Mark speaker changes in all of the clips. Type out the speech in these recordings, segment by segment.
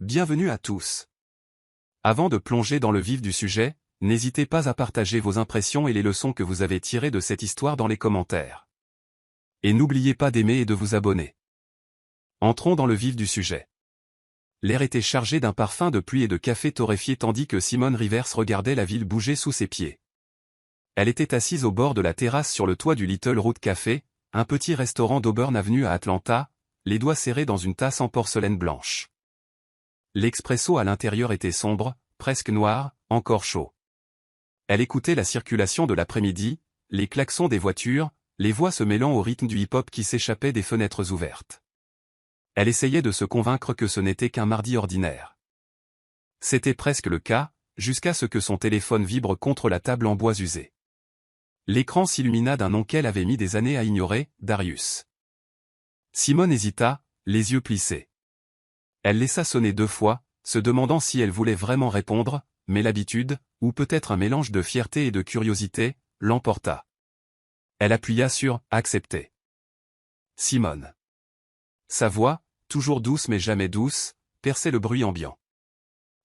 Speaker 1: Bienvenue à tous. Avant de plonger dans le vif du sujet, n'hésitez pas à partager vos impressions et les leçons que vous avez tirées de cette histoire dans les commentaires. Et n'oubliez pas d'aimer et de vous abonner. Entrons dans le vif du sujet. L'air était chargé d'un parfum de pluie et de café torréfié tandis que Simone Rivers regardait la ville bouger sous ses pieds. Elle était assise au bord de la terrasse sur le toit du Little Root Café, un petit restaurant d'Auburn Avenue à Atlanta, les doigts serrés dans une tasse en porcelaine blanche. L'expresso à l'intérieur était sombre, presque noir, encore chaud. Elle écoutait la circulation de l'après-midi, les klaxons des voitures, les voix se mêlant au rythme du hip-hop qui s'échappait des fenêtres ouvertes. Elle essayait de se convaincre que ce n'était qu'un mardi ordinaire. C'était presque le cas, jusqu'à ce que son téléphone vibre contre la table en bois usé. L'écran s'illumina d'un nom qu'elle avait mis des années à ignorer, Darius. Simone hésita, les yeux plissés. Elle laissa sonner 2 fois, se demandant si elle voulait vraiment répondre, mais l'habitude, ou peut-être un mélange de fierté et de curiosité, l'emporta. Elle appuya sur « Accepter ». Simone. Sa voix, toujours douce mais jamais douce, perçait le bruit ambiant.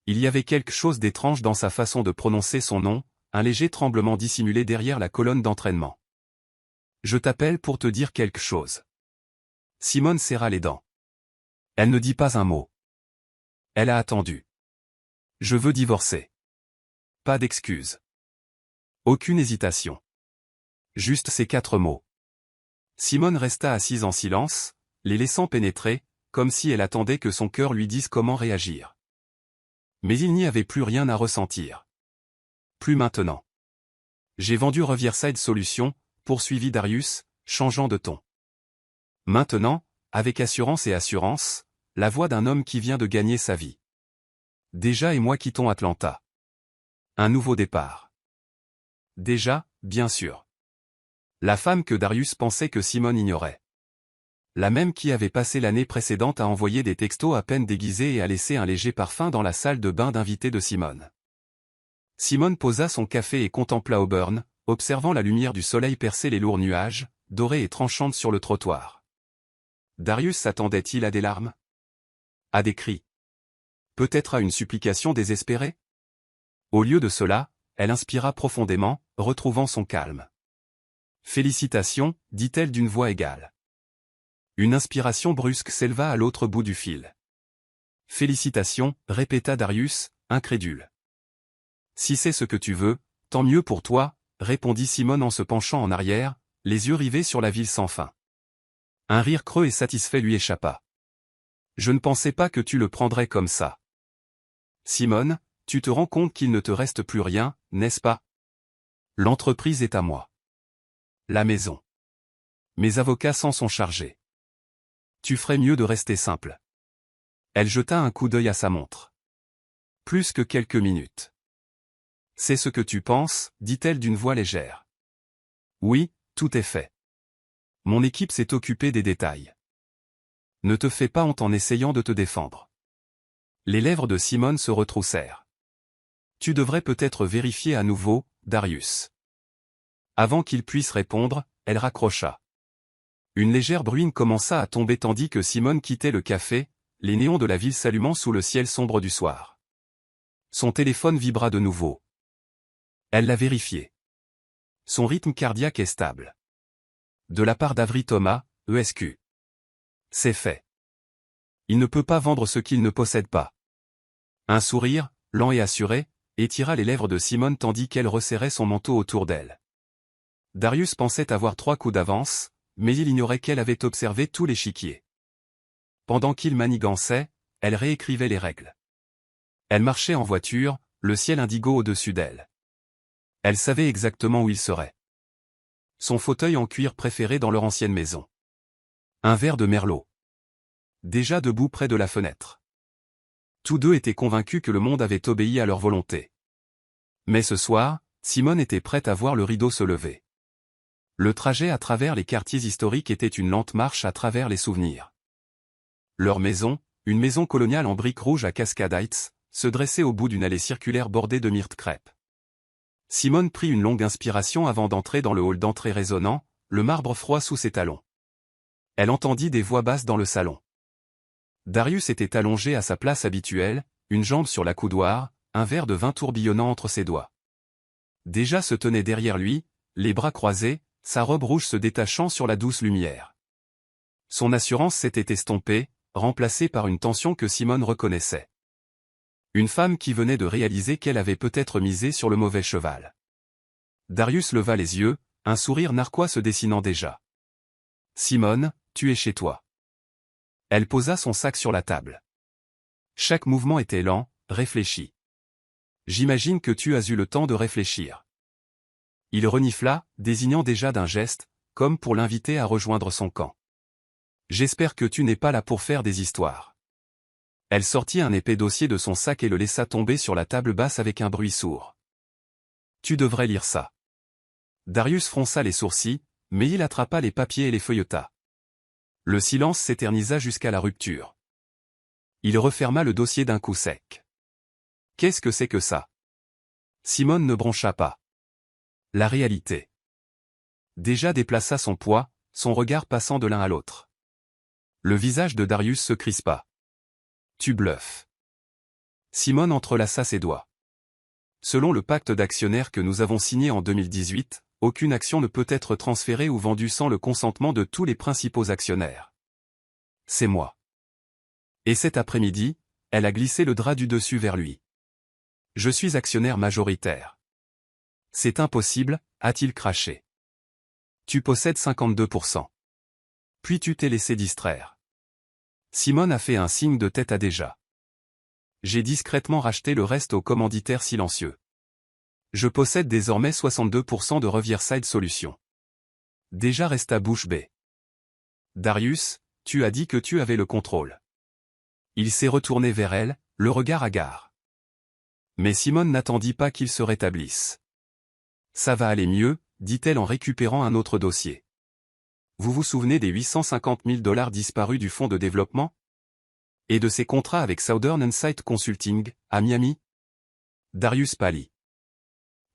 Speaker 1: Il y avait quelque chose d'étrange dans sa façon de prononcer son nom, un léger tremblement dissimulé derrière la colonne d'entraînement. « Je t'appelle pour te dire quelque chose. » Simone serra les dents. Elle ne dit pas un mot. Elle a attendu. « Je veux divorcer. » Pas d'excuse. Aucune hésitation. Juste ces 4 mots. Simone resta assise en silence, les laissant pénétrer, comme si elle attendait que son cœur lui dise comment réagir. Mais il n'y avait plus rien à ressentir. Plus maintenant. J'ai vendu Riverside Solutions, poursuivit Darius, changeant de ton. Maintenant, avec assurance et assurance, la voix d'un homme qui vient de gagner sa vie. Déjà et moi quittons Atlanta. Un nouveau départ. Déjà, bien sûr. La femme que Darius pensait que Simone ignorait. La même qui avait passé l'année précédente à envoyer des textos à peine déguisés et à laisser un léger parfum dans la salle de bain d'invités de Simone. Simone posa son café et contempla Auburn, observant la lumière du soleil percer les lourds nuages, dorés et tranchantes sur le trottoir. Darius s'attendait-il à des larmes? À des cris? Peut-être à une supplication désespérée? Au lieu de cela, elle inspira profondément, retrouvant son calme. « Félicitations », dit-elle d'une voix égale. Une inspiration brusque s'éleva à l'autre bout du fil. « Félicitations », répéta Darius, incrédule. « Si c'est ce que tu veux, tant mieux pour toi », répondit Simone en se penchant en arrière, les yeux rivés sur la ville sans fin. Un rire creux et satisfait lui échappa. « Je ne pensais pas que tu le prendrais comme ça. Simone, tu te rends compte qu'il ne te reste plus rien, n'est-ce pas? L'entreprise est à moi. La maison. Mes avocats s'en sont chargés. Tu ferais mieux de rester simple. » Elle jeta un coup d'œil à sa montre. Plus que quelques minutes. « C'est ce que tu penses, » dit-elle d'une voix légère. « Oui, tout est fait. Mon équipe s'est occupée des détails. Ne te fais pas honte en essayant de te défendre. » Les lèvres de Simone se retroussèrent. « Tu devrais peut-être vérifier à nouveau, Darius. » Avant qu'il puisse répondre, elle raccrocha. Une légère bruine commença à tomber tandis que Simone quittait le café, les néons de la ville s'allumant sous le ciel sombre du soir. Son téléphone vibra de nouveau. Elle l'a vérifié. Son rythme cardiaque est stable. De la part d'Avery Thomas, ESQ. C'est fait. Il ne peut pas vendre ce qu'il ne possède pas. Un sourire, lent et assuré, étira les lèvres de Simone tandis qu'elle resserrait son manteau autour d'elle. Darius pensait avoir 3 coups d'avance, mais il ignorait qu'elle avait observé tout l'échiquier. Pendant qu'il manigançait, elle réécrivait les règles. Elle marchait en voiture, le ciel indigo au-dessus d'elle. Elle savait exactement où il serait. Son fauteuil en cuir préféré dans leur ancienne maison. Un verre de merlot. Déjà debout près de la fenêtre. Tous deux étaient convaincus que le monde avait obéi à leur volonté. Mais ce soir, Simone était prête à voir le rideau se lever. Le trajet à travers les quartiers historiques était une lente marche à travers les souvenirs. Leur maison, une maison coloniale en briques rouges à Cascade Heights, se dressait au bout d'une allée circulaire bordée de myrtes crêpes. Simone prit une longue inspiration avant d'entrer dans le hall d'entrée résonnant, le marbre froid sous ses talons. Elle entendit des voix basses dans le salon. Darius était allongé à sa place habituelle, une jambe sur la coudoir, un verre de vin tourbillonnant entre ses doigts. Déjà se tenait derrière lui, les bras croisés, sa robe rouge se détachant sur la douce lumière. Son assurance s'était estompée, remplacée par une tension que Simone reconnaissait. Une femme qui venait de réaliser qu'elle avait peut-être misé sur le mauvais cheval. Darius leva les yeux, un sourire narquois se dessinant déjà. « Simone, tu es chez toi. » Elle posa son sac sur la table. Chaque mouvement était lent, réfléchi. « J'imagine que tu as eu le temps de réfléchir. » Il renifla, désignant déjà d'un geste, comme pour l'inviter à rejoindre son camp. « J'espère que tu n'es pas là pour faire des histoires. » Elle sortit un épais dossier de son sac et le laissa tomber sur la table basse avec un bruit sourd. « Tu devrais lire ça. » Darius fronça les sourcils, mais il attrapa les papiers et les feuilleta. Le silence s'éternisa jusqu'à la rupture. Il referma le dossier d'un coup sec. « Qu'est-ce que c'est que ça ?» Simone ne broncha pas. La réalité. Déjà déplaça son poids, son regard passant de l'un à l'autre. Le visage de Darius se crispa. « Tu bluffes. » Simone entrelaça ses doigts. Selon le pacte d'actionnaires que nous avons signé en 2018, aucune action ne peut être transférée ou vendue sans le consentement de tous les principaux actionnaires. C'est moi. Et cet après-midi, elle a glissé le drap du dessus vers lui. Je suis actionnaire majoritaire. C'est impossible, a-t-il craché. Tu possèdes 52%. Puis tu t'es laissé distraire. Simone a fait un signe de tête à déjà. J'ai discrètement racheté le reste au commanditaire silencieux. Je possède désormais 62% de Riverside Solutions. Déjà resta bouche bée. Darius, tu as dit que tu avais le contrôle. Il s'est retourné vers elle, le regard hagard. Mais Simone n'attendit pas qu'il se rétablisse. Ça va aller mieux, dit-elle en récupérant un autre dossier. Vous vous souvenez des 850 000 $ disparus du fonds de développement? Et de ses contrats avec Southern Insight Consulting, à Miami? Darius pâlit.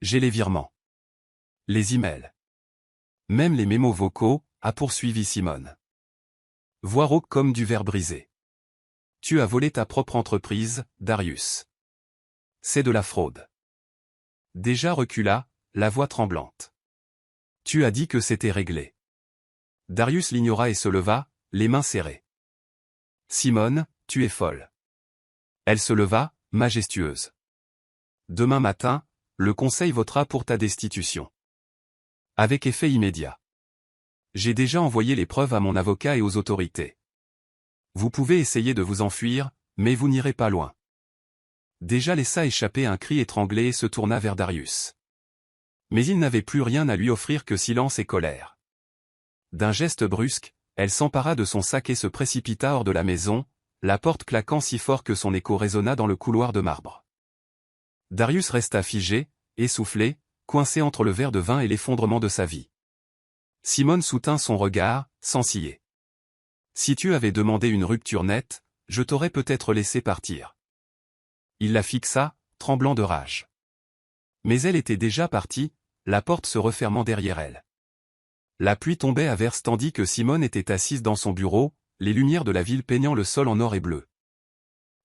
Speaker 1: J'ai les virements. Les emails. Même les mémos vocaux, a poursuivi Simone. Voix rauque comme du verre brisé. Tu as volé ta propre entreprise, Darius. C'est de la fraude. Déjà recula, la voix tremblante. Tu as dit que c'était réglé. Darius l'ignora et se leva, les mains serrées. Simone, tu es folle. Elle se leva, majestueuse. Demain matin, le Conseil votera pour ta destitution. Avec effet immédiat. J'ai déjà envoyé les preuves à mon avocat et aux autorités. Vous pouvez essayer de vous enfuir, mais vous n'irez pas loin. Déjà laissa échapper un cri étranglé et se tourna vers Darius. Mais il n'avait plus rien à lui offrir que silence et colère. D'un geste brusque, elle s'empara de son sac et se précipita hors de la maison, la porte claquant si fort que son écho résonna dans le couloir de marbre. Darius resta figé, essoufflé, coincé entre le verre de vin et l'effondrement de sa vie. Simone soutint son regard, sans ciller. Si tu avais demandé une rupture nette, je t'aurais peut-être laissé partir. Il la fixa, tremblant de rage. Mais elle était déjà partie, la porte se refermant derrière elle. La pluie tombait à verse tandis que Simone était assise dans son bureau, les lumières de la ville peignant le sol en or et bleu.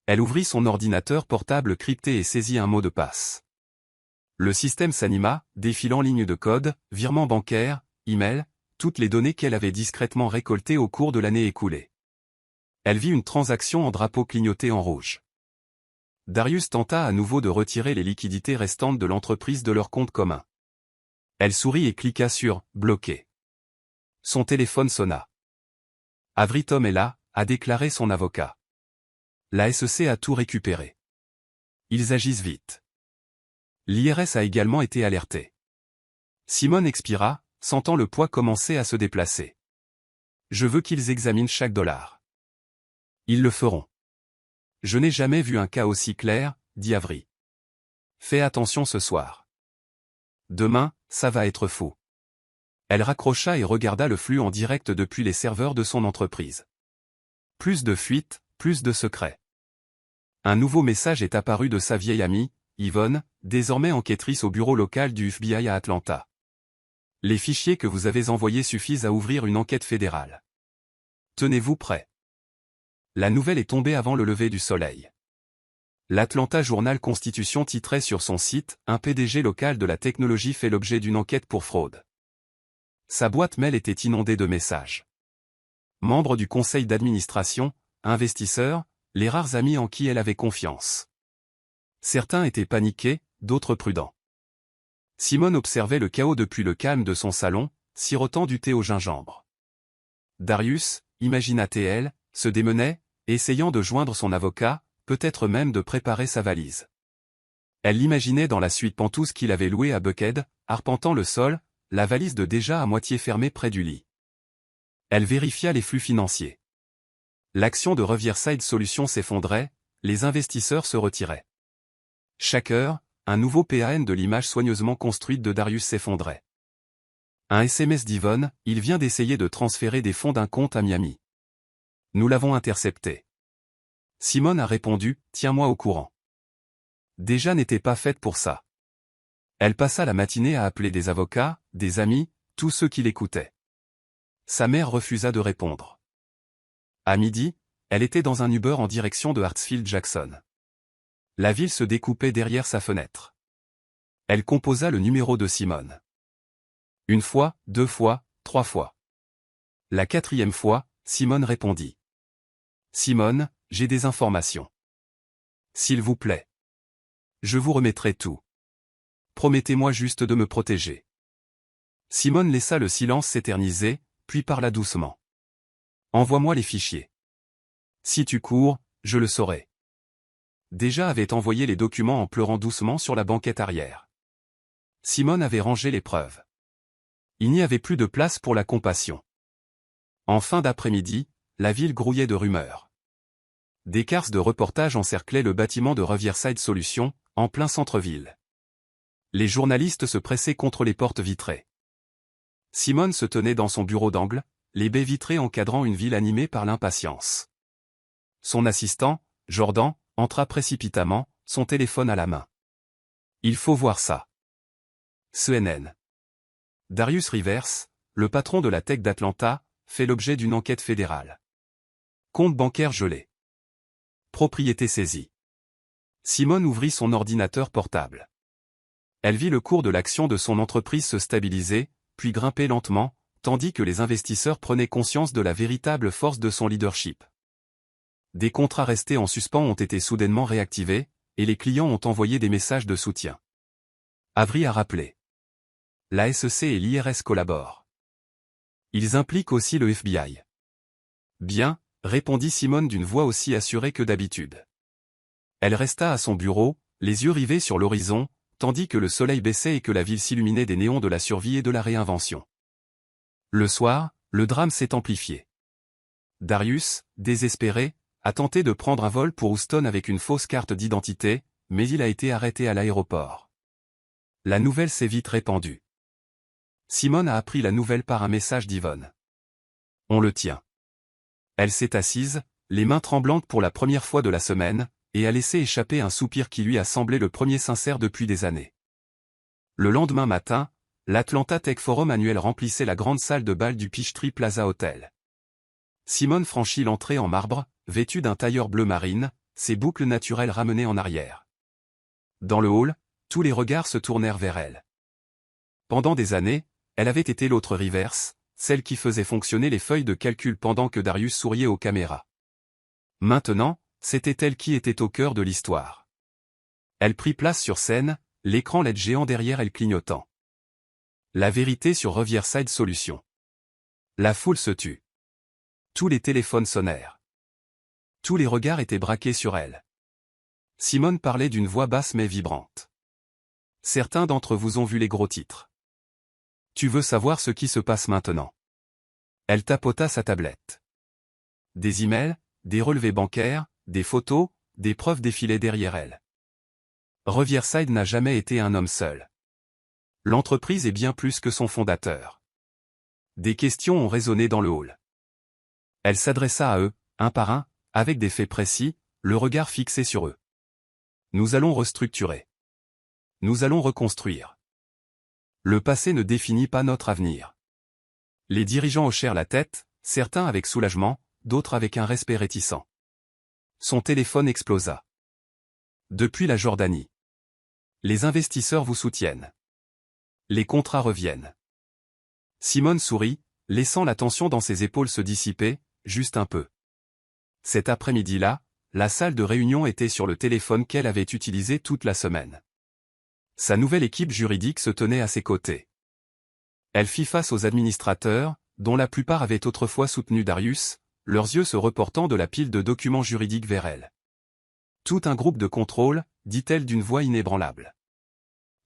Speaker 1: Elle ouvrit son ordinateur portable crypté et saisit un mot de passe. Le système s'anima, défilant lignes de code, virements bancaires, emails, toutes les données qu'elle avait discrètement récoltées au cours de l'année écoulée. Elle vit une transaction en drapeau clignoté en rouge. Darius tenta à nouveau de retirer les liquidités restantes de l'entreprise de leur compte commun. Elle sourit et cliqua sur « Bloquer ». Son téléphone sonna. Avery Tom est là, a déclaré son avocat. La SEC a tout récupéré. Ils agissent vite. L'IRS a également été alerté. Simone expira, sentant le poids commencer à se déplacer. Je veux qu'ils examinent chaque dollar. Ils le feront. Je n'ai jamais vu un cas aussi clair, dit Avery. Fais attention ce soir. Demain, ça va être fou. Elle raccrocha et regarda le flux en direct depuis les serveurs de son entreprise. Plus de fuites, plus de secrets. Un nouveau message est apparu de sa vieille amie, Yvonne, désormais enquêtrice au bureau local du FBI à Atlanta. Les fichiers que vous avez envoyés suffisent à ouvrir une enquête fédérale. Tenez-vous prêts. La nouvelle est tombée avant le lever du soleil. L'Atlanta Journal-Constitution titrait sur son site « Un PDG local de la technologie fait l'objet d'une enquête pour fraude ». Sa boîte mail était inondée de messages. Membres du conseil d'administration, investisseurs, les rares amis en qui elle avait confiance. Certains étaient paniqués, d'autres prudents. Simone observait le chaos depuis le calme de son salon, sirotant du thé au gingembre. Darius, imagina-t-elle, se démenait, essayant de joindre son avocat, peut-être même de préparer sa valise. Elle l'imaginait dans la suite pantouse qu'il avait louée à Buckhead, arpentant le sol, la valise de déjà à moitié fermée près du lit. Elle vérifia les flux financiers. L'action de Riverside Solutions s'effondrait, les investisseurs se retiraient. Chaque heure, un nouveau PAN de l'image soigneusement construite de Darius s'effondrait. Un SMS d'Yvonne, il vient d'essayer de transférer des fonds d'un compte à Miami. Nous l'avons intercepté. Simone a répondu, tiens-moi au courant. Déjà n'était pas faite pour ça. Elle passa la matinée à appeler des avocats, des amis, tous ceux qui l'écoutaient. Sa mère refusa de répondre. À midi, elle était dans un Uber en direction de Hartsfield-Jackson. La ville se découpait derrière sa fenêtre. Elle composa le numéro de Simone. Une fois, 2 fois, 3 fois. La 4e fois, Simone répondit. Simone, j'ai des informations. S'il vous plaît. Je vous remettrai tout. Promettez-moi juste de me protéger. Simone laissa le silence s'éterniser, puis parla doucement. Envoie-moi les fichiers. Si tu cours, je le saurai. Déjà avait envoyé les documents en pleurant doucement sur la banquette arrière. Simone avait rangé les preuves. Il n'y avait plus de place pour la compassion. En fin d'après-midi, la ville grouillait de rumeurs. Des cars de reportage encerclaient le bâtiment de Riverside Solutions, en plein centre-ville. Les journalistes se pressaient contre les portes vitrées. Simone se tenait dans son bureau d'angle, les baies vitrées encadrant une ville animée par l'impatience. Son assistant, Jordan, entra précipitamment, son téléphone à la main. Il faut voir ça. CNN. Darius Rivers, le patron de la tech d'Atlanta, fait l'objet d'une enquête fédérale. Compte bancaire gelé. Propriété saisie. Simone ouvrit son ordinateur portable. Elle vit le cours de l'action de son entreprise se stabiliser, puis grimper lentement, tandis que les investisseurs prenaient conscience de la véritable force de son leadership. Des contrats restés en suspens ont été soudainement réactivés, et les clients ont envoyé des messages de soutien. Avery a rappelé. La SEC et l'IRS collaborent. Ils impliquent aussi le FBI. Bien, répondit Simone d'une voix aussi assurée que d'habitude. Elle resta à son bureau, les yeux rivés sur l'horizon, tandis que le soleil baissait et que la ville s'illuminait des néons de la survie et de la réinvention. Le soir, le drame s'est amplifié. Darius, désespéré, a tenté de prendre un vol pour Houston avec une fausse carte d'identité, mais il a été arrêté à l'aéroport. La nouvelle s'est vite répandue. Simone a appris la nouvelle par un message d'Yvonne. On le tient. Elle s'est assise, les mains tremblantes pour la première fois de la semaine, et a laissé échapper un soupir qui lui a semblé le premier sincère depuis des années. Le lendemain matin, l'Atlanta Tech Forum annuel remplissait la grande salle de bal du Peachtree Plaza Hotel. Simone franchit l'entrée en marbre, vêtue d'un tailleur bleu marine, ses boucles naturelles ramenées en arrière. Dans le hall, tous les regards se tournèrent vers elle. Pendant des années, elle avait été l'autre Rivers, celle qui faisait fonctionner les feuilles de calcul pendant que Darius souriait aux caméras. Maintenant, c'était elle qui était au cœur de l'histoire. Elle prit place sur scène, l'écran LED géant derrière elle clignotant. La vérité sur Riverside Solutions. La foule se tut. Tous les téléphones sonnèrent. Tous les regards étaient braqués sur elle. Simone parlait d'une voix basse mais vibrante. Certains d'entre vous ont vu les gros titres. Tu veux savoir ce qui se passe maintenant? Elle tapota sa tablette. Des emails, des relevés bancaires, des photos, des preuves défilaient derrière elle. Riverside n'a jamais été un homme seul. L'entreprise est bien plus que son fondateur. Des questions ont résonné dans le hall. Elle s'adressa à eux, un par un, avec des faits précis, le regard fixé sur eux. Nous allons restructurer. Nous allons reconstruire. Le passé ne définit pas notre avenir. Les dirigeants hochèrent la tête, certains avec soulagement, d'autres avec un respect réticent. Son téléphone explosa. Depuis la Jordanie. Les investisseurs vous soutiennent. Les contrats reviennent. Simone sourit, laissant la tension dans ses épaules se dissiper, juste un peu. Cet après-midi-là, la salle de réunion était sur le téléphone qu'elle avait utilisé toute la semaine. Sa nouvelle équipe juridique se tenait à ses côtés. Elle fit face aux administrateurs, dont la plupart avaient autrefois soutenu Darius, leurs yeux se reportant de la pile de documents juridiques vers elle. Tout un groupe de contrôle, dit-elle d'une voix inébranlable.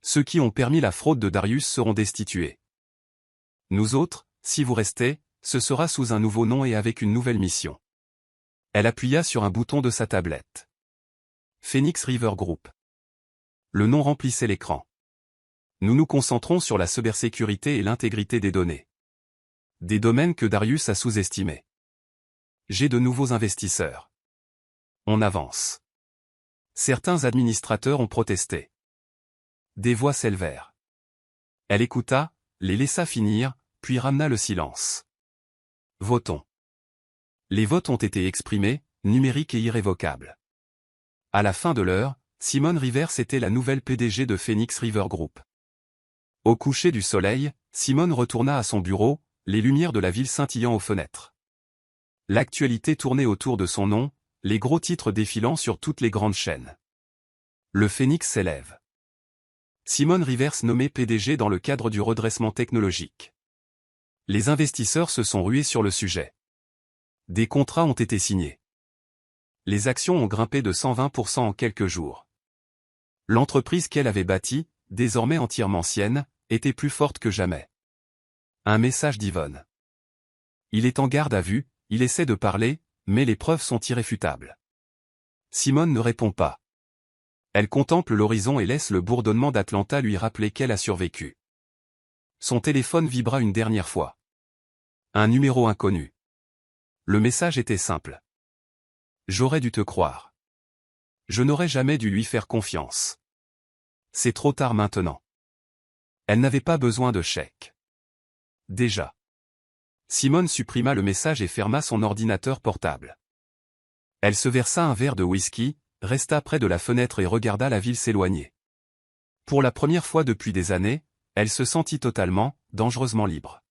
Speaker 1: Ceux qui ont permis la fraude de Darius seront destitués. Nous autres, si vous restez, ce sera sous un nouveau nom et avec une nouvelle mission. Elle appuya sur un bouton de sa tablette. Phoenix River Group. Le nom remplissait l'écran. Nous nous concentrons sur la cybersécurité et l'intégrité des données. Des domaines que Darius a sous-estimés. J'ai de nouveaux investisseurs. On avance. Certains administrateurs ont protesté. Des voix s'élevèrent. Elle écouta, les laissa finir, puis ramena le silence. Votons. Les votes ont été exprimés, numériques et irrévocables. À la fin de l'heure, Simone Rivers était la nouvelle PDG de Phoenix River Group. Au coucher du soleil, Simone retourna à son bureau, les lumières de la ville scintillant aux fenêtres. L'actualité tournait autour de son nom, les gros titres défilant sur toutes les grandes chaînes. Le Phoenix s'élève. Simone Rivers nommée PDG dans le cadre du redressement technologique. Les investisseurs se sont rués sur le sujet. Des contrats ont été signés. Les actions ont grimpé de 120% en quelques jours. L'entreprise qu'elle avait bâtie, désormais entièrement sienne, était plus forte que jamais. Un message d'Yvonne. Il est en garde à vue, il essaie de parler, mais les preuves sont irréfutables. Simone ne répond pas. Elle contemple l'horizon et laisse le bourdonnement d'Atlanta lui rappeler qu'elle a survécu. Son téléphone vibra une dernière fois. Un numéro inconnu. Le message était simple. J'aurais dû te croire. Je n'aurais jamais dû lui faire confiance. C'est trop tard maintenant. Elle n'avait pas besoin de chèque. Déjà. Simone supprima le message et ferma son ordinateur portable. Elle se versa un verre de whisky, resta près de la fenêtre et regarda la ville s'éloigner. Pour la première fois depuis des années, elle se sentit totalement, dangereusement libre.